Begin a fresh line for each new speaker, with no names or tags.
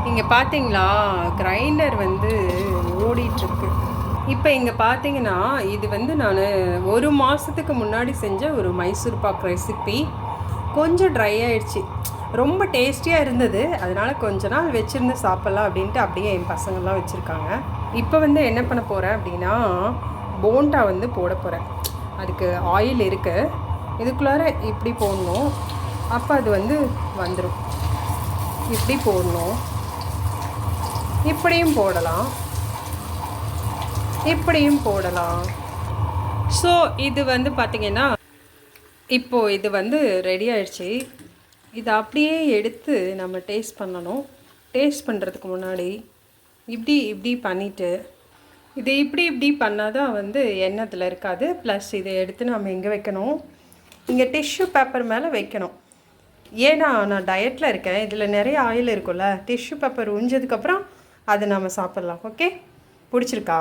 இங்கே பார்த்தீங்களா, கிரைண்டர் வந்து ஓடிட்டுருக்கு. இப்போ இங்கே பார்த்தீங்கன்னா, இது வந்து நான் 1 மாதத்துக்கு முன்னாடி செஞ்ச ஒரு மைசூர் பாக் ரெசிபி. கொஞ்சம் ட்ரை ஆகிடுச்சு. ரொம்ப டேஸ்டியாக இருந்தது. அதனால் கொஞ்ச நாள் வச்சுருந்து சாப்பிட்லாம் அப்படின்ட்டு அப்படியே என் பசங்கள்லாம் வச்சுருக்காங்க. இப்போ வந்து என்ன பண்ண போகிறேன் அப்படின்னா, போண்டா வந்து போட போகிறேன். அதுக்கு ஆயில் இருக்குது. இதுக்குள்ளார இப்படி போடணும். அப்போ அது வந்து வந்துடும். இப்படி போடணும். இப்படியும் போடலாம், இப்படியும் போடலாம். ஸோ இது வந்து பார்த்திங்கன்னா, இப்போது இது வந்து ரெடி ஆயிடுச்சு. இதை அப்படியே எடுத்து நம்ம டேஸ்ட் பண்ணணும். டேஸ்ட் பண்ணுறதுக்கு முன்னாடி இப்படி இப்படி பண்ணிவிட்டு, இது இப்படி இப்படி பண்ணால் தான் வந்து எண்ணெயில் இருக்காது. ப்ளஸ் இதை எடுத்து நம்ம எங்கே வைக்கணும், இங்கே டிஷ்யூ பேப்பர் மேலே வைக்கணும். ஏன்னா நான் டயட்டில் இருக்கேன். இதில் நிறைய ஆயில் இருக்கும்ல. டிஷ்யூ பேப்பர் உஞ்சதுக்கப்புறம் அதை நம்ம சாப்பிட்லாம். ஓகே, பிடிச்சிருக்கா?